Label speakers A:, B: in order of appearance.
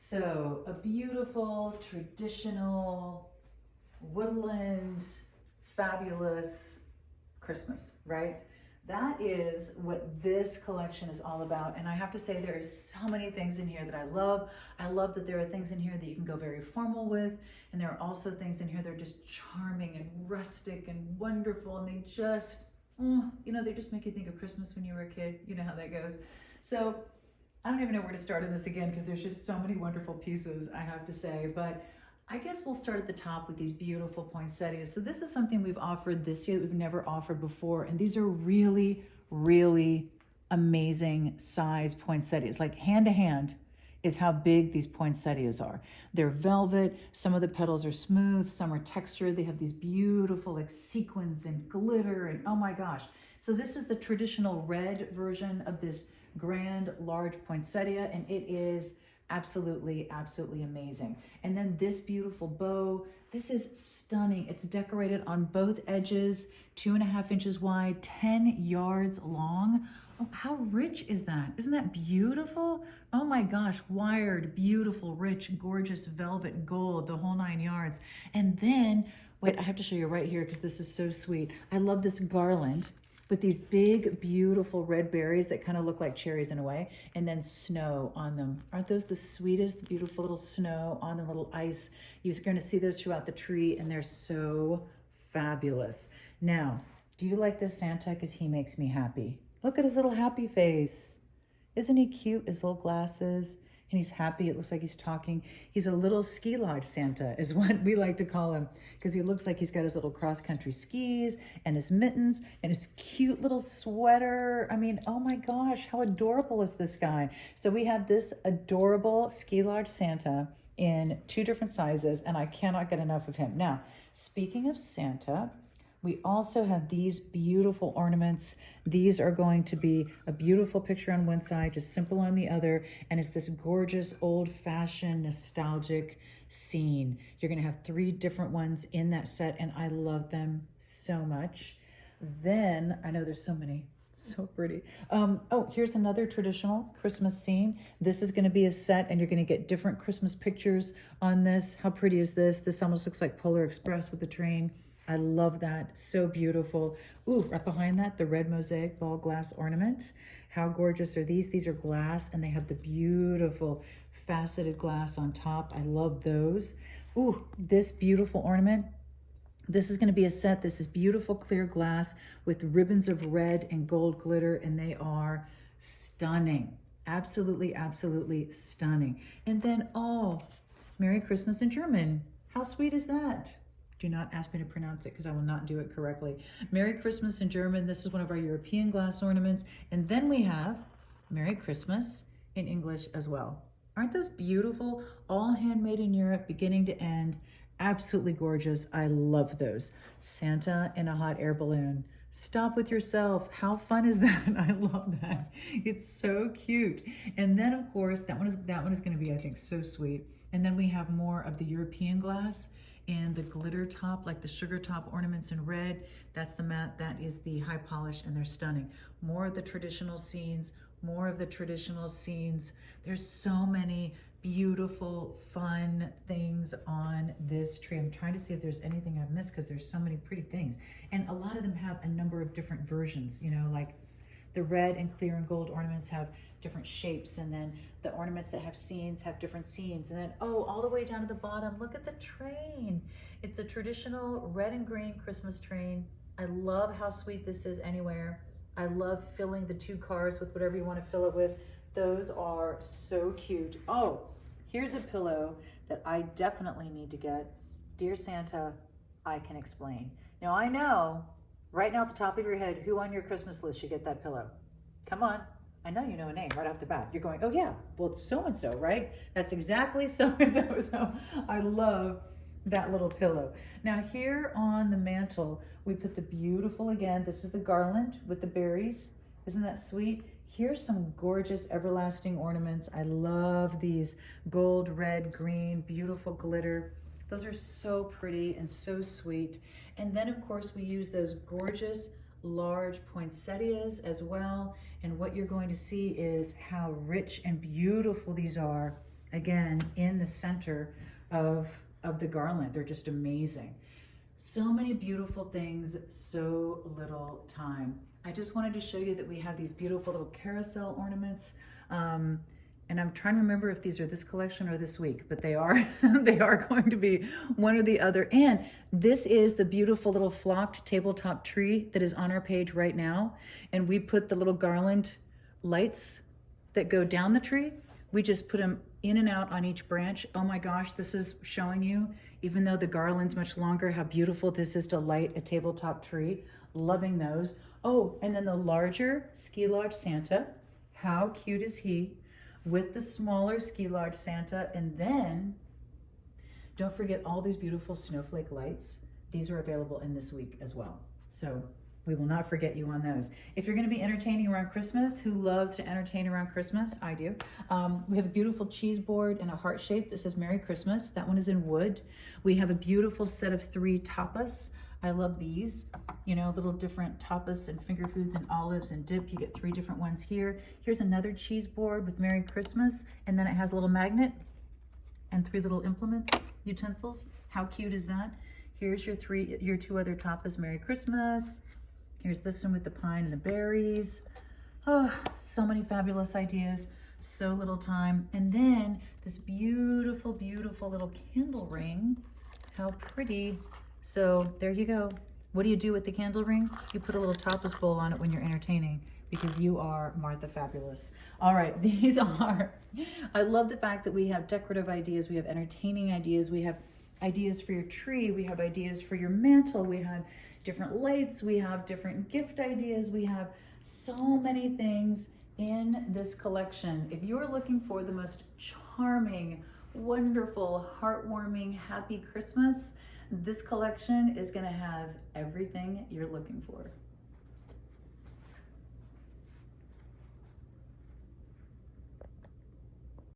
A: So a beautiful, traditional, woodland, fabulous Christmas, right? That is what this collection is all about. And I have to say, there are so many things in here that I love. I love that there are things in here that you can go very formal with. And there are also things in here that are just charming and rustic and wonderful. And they just, they just make you think of Christmas when you were a kid. You know how that goes. So I don't even know where to start on this again because there's just so many wonderful pieces, I have to say. But I guess we'll start at the top with these beautiful poinsettias. So this is something we've offered this year that we've never offered before. And these are really, really amazing size poinsettias. Like hand to hand is how big these poinsettias are. They're velvet. Some of the petals are smooth. Some are textured. They have these beautiful like sequins and glitter and oh my gosh. So this is the traditional red version of this grand large poinsettia, and it is absolutely amazing. And then this beautiful bow, this is stunning. It's decorated on both edges, 2.5 inches wide, 10 yards long. Oh, how rich is that? Isn't that beautiful? Oh my gosh, wired, beautiful, rich, gorgeous velvet gold, the whole 9 yards. And then, wait, I have to show you right here because this is so sweet. I love this garland with these big, beautiful red berries that kind of look like cherries in a way, and then snow on them. Aren't those the sweetest, beautiful little snow on the little ice? You're going to see those throughout the tree, and they're so fabulous. Now, do you like this Santa? Because he makes me happy. Look at his little happy face. Isn't he cute? His little glasses. And he's happy. It looks like he's talking. He's a little ski lodge Santa is what we like to call him because he looks like he's got his little cross-country skis and his mittens and his cute little sweater. I mean, oh my gosh, how adorable is this guy? So we have this adorable ski lodge Santa in 2 different sizes, and I cannot get enough of him. Now, speaking of Santa, we also have these beautiful ornaments. These are going to be a beautiful picture on one side, just simple on the other, and it's this gorgeous, old-fashioned, nostalgic scene. You're going to have 3 different ones in that set, and I love them so much. Then, I know there's so many. So pretty. Oh, here's another traditional Christmas scene. This is going to be a set, and you're going to get different Christmas pictures on this. How pretty is this? This almost looks like Polar Express with the train. I love that. So beautiful. Ooh, right behind that, the red mosaic ball glass ornament. How gorgeous are these? These are glass, and they have the beautiful faceted glass on top. I love those. Ooh, this beautiful ornament. This is going to be a set. This is beautiful clear glass with ribbons of red and gold glitter, and they are stunning. Absolutely stunning. And then, oh, Merry Christmas in German. How sweet is that? Do not ask me to pronounce it because I will not do it correctly. Merry Christmas in German. This is one of our European glass ornaments. And then we have Merry Christmas in English as well. Aren't those beautiful? All handmade in Europe, beginning to end. Absolutely gorgeous. I love those. Santa in a hot air balloon. Stop with yourself. How fun is that? I love that. It's so cute. And then of course, that one is going to be, I think, so sweet. And then we have more of the European glass and the glitter top, like the sugar top ornaments in red. That's the matte, that is the high polish, and they're stunning. More of the traditional scenes, more of the traditional scenes. There's so many beautiful, fun things on this tree. I'm trying to see if there's anything I've missed because there's so many pretty things. And a lot of them have a number of different versions, you know, like the red and clear and gold ornaments have different shapes, and then the ornaments that have scenes have different scenes. And then, oh, all the way down to the bottom, look at the train. It's a traditional red and green Christmas train. I love how sweet this is anywhere. I love filling the 2 cars with whatever you want to fill it with. Those are so cute. Oh, here's a pillow that I definitely need to get. Dear Santa, I can explain. Now I know right now at the top of your head who on your Christmas list should get that pillow. Come on. I know you know a name right off the bat. You're going, oh yeah, well it's so-and-so, right? That's exactly so-and-so. So I love that little pillow. Now here on the mantle, we put the beautiful, again, this is the garland with the berries. Isn't that sweet? Here's some gorgeous everlasting ornaments. I love these gold, red, green, beautiful glitter. Those are so pretty and so sweet. And then of course we use those gorgeous large poinsettias as well. And what you're going to see is how rich and beautiful these are again, in the center of the garland. They're just amazing. So many beautiful things, so little time. I just wanted to show you that we have these beautiful little carousel ornaments. And I'm trying to remember if these are this collection or this week, but they are they are going to be one or the other. And this is the beautiful little flocked tabletop tree that is on our page right now. And we put the little garland lights that go down the tree. We just put them in and out on each branch. Oh my gosh, this is showing you, even though the garland's much longer, how beautiful this is to light a tabletop tree. Loving those. Oh, and then the larger Ski Lodge Santa. How cute is he? With the smaller Ski Lodge Santa. And then don't forget all these beautiful snowflake lights. These are available in this week as well. So we will not forget you on those. If you're going to be entertaining around Christmas, who loves to entertain around Christmas? I do. We have a beautiful cheese board in a heart shape that says Merry Christmas. That one is in wood. We have a beautiful set of 3 tapas. I love these, you know, little different tapas and finger foods and olives and dip. You get 3 different ones here. Here's another cheese board with Merry Christmas. And then it has a little magnet and 3 little implements, utensils. How cute is that? Here's your 2 other tapas, Merry Christmas. Here's this one with the pine and the berries. Oh, so many fabulous ideas, so little time. And then this beautiful, beautiful little candle ring. How pretty. So there you go. What do you do with the candle ring? You put a little tapas bowl on it when you're entertaining, because you are Martha Fabulous. All right, these are, I love the fact that we have decorative ideas, we have entertaining ideas, we have ideas for your tree, we have ideas for your mantle, we have different lights, we have different gift ideas, we have so many things in this collection. If you're looking for the most charming, wonderful, heartwarming, happy Christmas, this collection is going to have everything you're looking for.